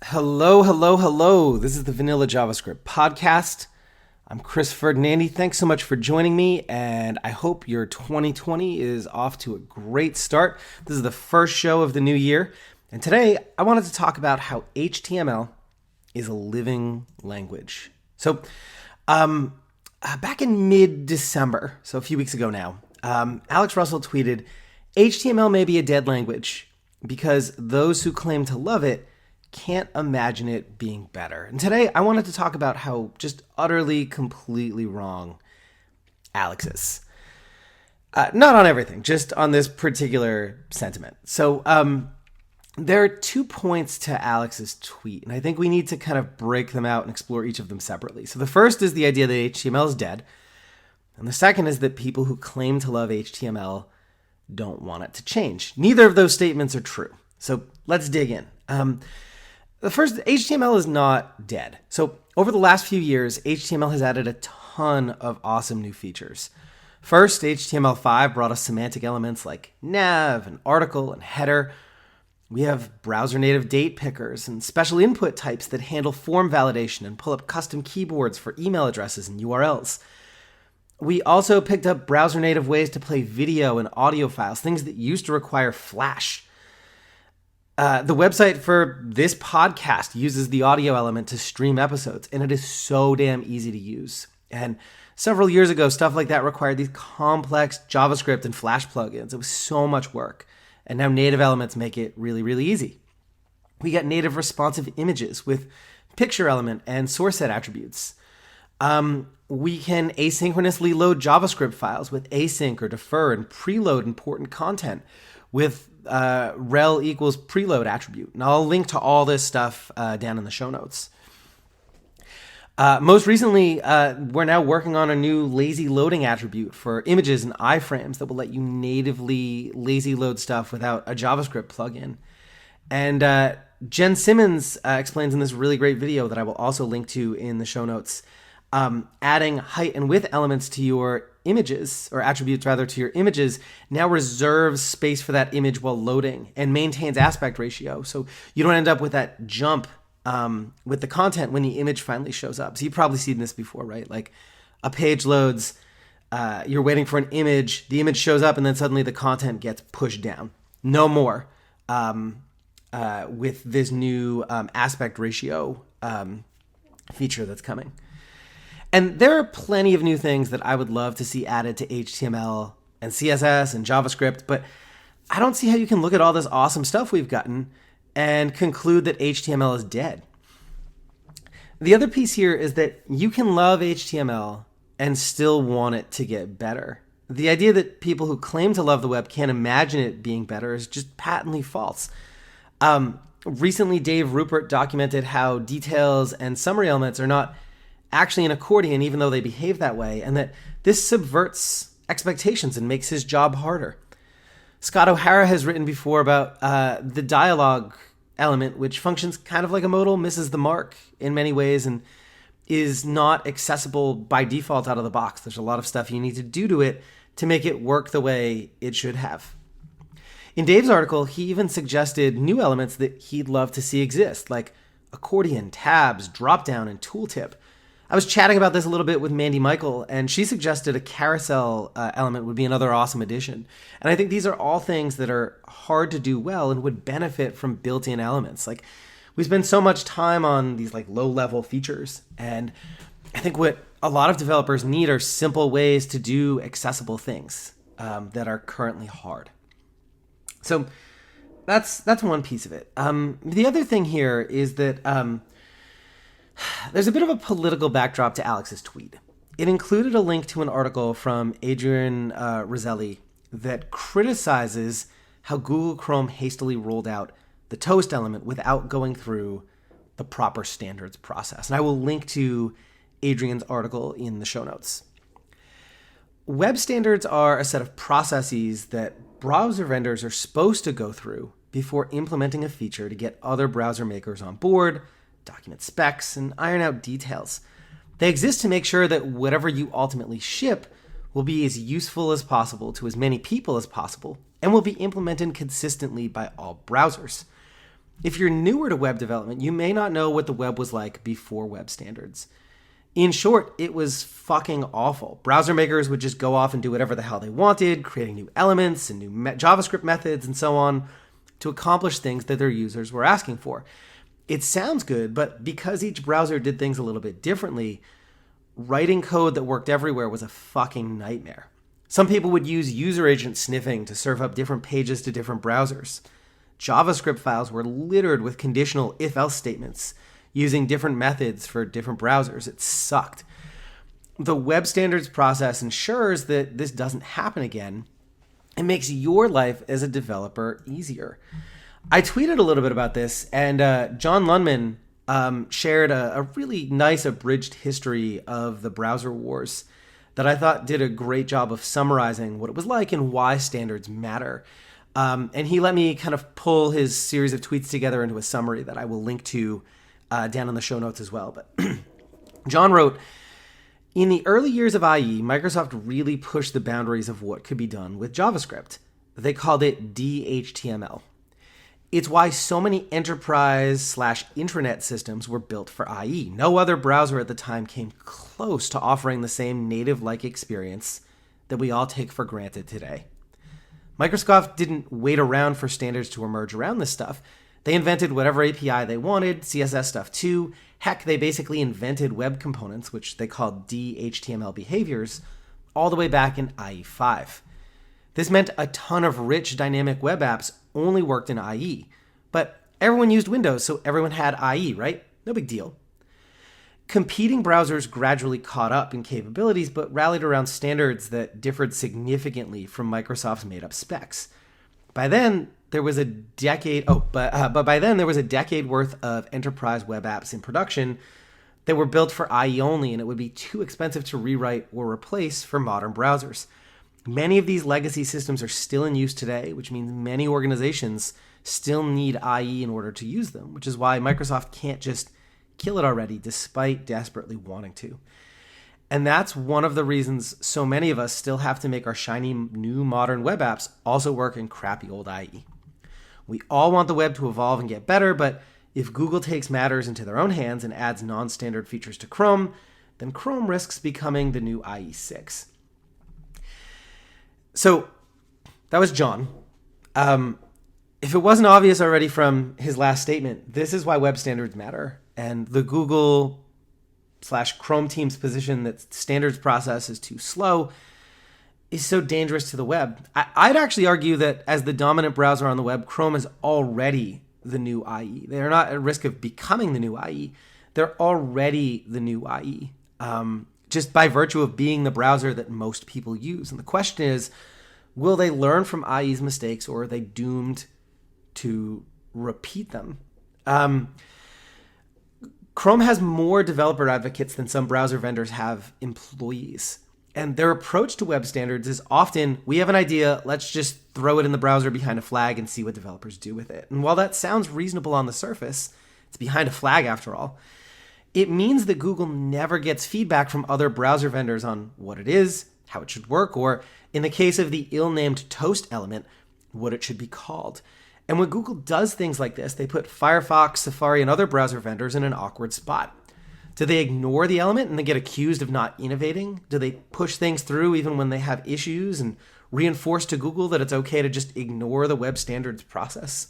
Hello, hello, hello. This is the Vanilla JavaScript podcast. I'm Chris Ferdinandi. Thanks so much for joining me, and I hope your 2020 is off to a great start. This is the first show of the new year, and today I wanted to talk about how HTML is a living language. So, back in mid-December, so a few weeks ago now, Alex Russell tweeted, HTML may be a dead language because those who claim to love it can't imagine it being better. And today I wanted to talk about how just utterly, completely wrong Alex is. Not on everything, just on this particular sentiment. So there are 2 points to Alex's tweet, and I think we need to kind of break them out and explore each of them separately. So the first is the idea that HTML is dead, and the second is that people who claim to love HTML don't want it to change. Neither of those statements are true. So let's dig in. The first, HTML is not dead. So over the last few years, HTML has added a ton of awesome new features. First, HTML5 brought us semantic elements like nav and article and header. We have browser native date pickers and special input types that handle form validation and pull up custom keyboards for email addresses and URLs. We also picked up browser native ways to play video and audio files, things that used to require Flash. The website for this podcast uses the audio element to stream episodes, and it is so damn easy to use. And several years ago, stuff like that required these complex JavaScript and Flash plugins. It was so much work. And now native elements make it really, really easy. We get native responsive images with picture element and source set attributes. We can asynchronously load JavaScript files with async or defer and preload important content with rel equals preload attribute. And I'll link to all this stuff down in the show notes. Most recently, we're now working on a new lazy loading attribute for images and iframes that will let you natively lazy load stuff without a JavaScript plugin. And Jen Simmons explains in this really great video that I will also link to in the show notes, adding height and width elements to your images, or attributes rather, to your images now reserves space for that image while loading and maintains aspect ratio. So you don't end up with that jump with the content when the image finally shows up. So you've probably seen this before, right? Like a page loads, you're waiting for an image, the image shows up, and then suddenly the content gets pushed down. No more with this new aspect ratio feature that's coming. And there are plenty of new things that I would love to see added to HTML and CSS and JavaScript, but I don't see how you can look at all this awesome stuff we've gotten and conclude that HTML is dead. The other piece here is that you can love HTML and still want it to get better. The idea that people who claim to love the web can't imagine it being better is just patently false. Recently, Dave Rupert documented how details and summary elements are not actually an accordion, even though they behave that way, and that this subverts expectations and makes his job harder. Scott O'Hara has written before about the dialogue element, which functions kind of like a modal, misses the mark in many ways, and is not accessible by default out of the box. There's a lot of stuff you need to do to it to make it work the way it should have. In Dave's article, he even suggested new elements that he'd love to see exist, like accordion, tabs, dropdown, and tooltip. I was chatting about this a little bit with Mandy Michael, and she suggested a carousel element would be another awesome addition. And I think these are all things that are hard to do well and would benefit from built-in elements. Like, we spend so much time on these like low-level features, and I think what a lot of developers need are simple ways to do accessible things that are currently hard. So that's one piece of it. The other thing here is that there's a bit of a political backdrop to Alex's tweet. It included a link to an article from Adrian Roselli that criticizes how Google Chrome hastily rolled out the toast element without going through the proper standards process. And I will link to Adrian's article in the show notes. Web standards are a set of processes that browser vendors are supposed to go through before implementing a feature to get other browser makers on board, document specs, and iron out details. They exist to make sure that whatever you ultimately ship will be as useful as possible to as many people as possible and will be implemented consistently by all browsers. If you're newer to web development, you may not know what the web was like before web standards. In short, it was fucking awful. Browser makers would just go off and do whatever the hell they wanted, creating new elements and new JavaScript methods and so on to accomplish things that their users were asking for. It sounds good, but because each browser did things a little bit differently, writing code that worked everywhere was a fucking nightmare. Some people would use user agent sniffing to serve up different pages to different browsers. JavaScript files were littered with conditional if-else statements using different methods for different browsers. It sucked. The web standards process ensures that this doesn't happen again. It makes your life as a developer easier. I tweeted a little bit about this, and John Lundman shared a really nice abridged history of the browser wars that I thought did a great job of summarizing what it was like and why standards matter. And he let me kind of pull his series of tweets together into a summary that I will link to down in the show notes as well. But John wrote, in the early years of IE, Microsoft really pushed the boundaries of what could be done with JavaScript. They called it DHTML. It's why so many enterprise/intranet systems were built for IE. No other browser at the time came close to offering the same native-like experience that we all take for granted today. Microsoft didn't wait around for standards to emerge around this stuff. They invented whatever API they wanted, CSS stuff too. Heck, they basically invented web components, which they called DHTML behaviors, all the way back in IE5. This meant a ton of rich dynamic web apps only worked in IE. But everyone used Windows, so everyone had IE, right? No big deal. Competing browsers gradually caught up in capabilities, but rallied around standards that differed significantly from Microsoft's made-up specs. By then, there was a decade. But by then there was a decade worth of enterprise web apps in production that were built for IE only, and it would be too expensive to rewrite or replace for modern browsers. Many of these legacy systems are still in use today, which means many organizations still need IE in order to use them, which is why Microsoft can't just kill it already, despite desperately wanting to. And that's one of the reasons so many of us still have to make our shiny new modern web apps also work in crappy old IE. We all want the web to evolve and get better, but if Google takes matters into their own hands and adds non-standard features to Chrome, then Chrome risks becoming the new IE6. So that was John. If it wasn't obvious already from his last statement, this is why web standards matter. And the Google/Chrome team's position that standards process is too slow is so dangerous to the web. I'd actually argue that as the dominant browser on the web, Chrome is already the new IE. They're not at risk of becoming the new IE. They're already the new IE, just by virtue of being the browser that most people use. And the question is, will they learn from IE's mistakes, or are they doomed to repeat them? Chrome has more developer advocates than some browser vendors have employees. And their approach to web standards is often, we have an idea, let's just throw it in the browser behind a flag and see what developers do with it. And while that sounds reasonable on the surface, it's behind a flag after all, it means that Google never gets feedback from other browser vendors on what it is, how it should work, or in the case of the ill-named Toast element, what it should be called. And when Google does things like this, they put Firefox, Safari, and other browser vendors in an awkward spot. Do they ignore the element and then get accused of not innovating? Do they push things through even when they have issues and reinforce to Google that it's okay to just ignore the web standards process?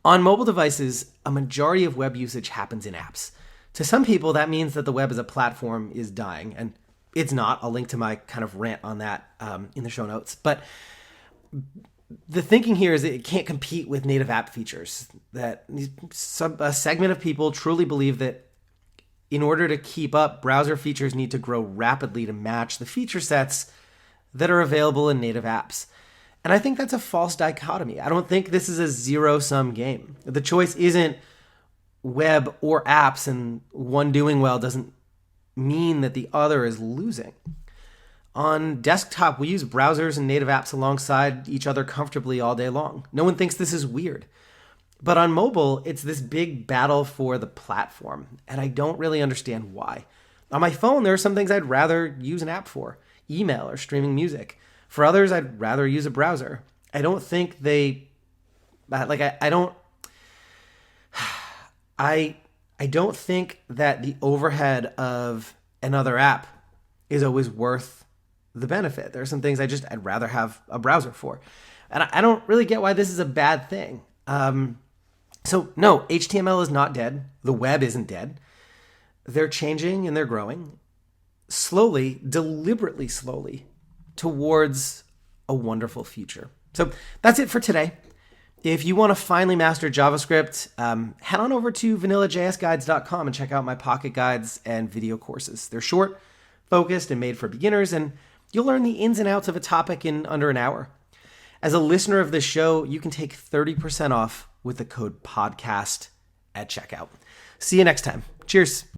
On mobile devices, a majority of web usage happens in apps. To some people, that means that the web as a platform is dying, and it's not. I'll link to my kind of rant on that in the show notes. But the thinking here is that it can't compete with native app features. That a segment of people truly believe that in order to keep up, browser features need to grow rapidly to match the feature sets that are available in native apps. And I think that's a false dichotomy. I don't think this is a zero-sum game. The choice isn't web or apps, and one doing well doesn't mean that the other is losing. On desktop, we use browsers and native apps alongside each other comfortably all day long. No one thinks this is weird. But on mobile, it's this big battle for the platform, and I don't really understand why. On my phone, there are some things I'd rather use an app for, email or streaming music. For others, I'd rather use a browser. I don't think I don't I don't think that the overhead of another app is always worth the benefit. There are some things I'd rather have a browser for. And I don't really get why this is a bad thing. So no, HTML is not dead. The web isn't dead. They're changing and they're growing slowly, deliberately slowly, towards a wonderful future. So that's it for today. If you want to finally master JavaScript, head on over to vanillajsguides.com and check out my pocket guides and video courses. They're short, focused, and made for beginners, and you'll learn the ins and outs of a topic in under an hour. As a listener of this show, you can take 30% off with the code PODCAST at checkout. See you next time. Cheers.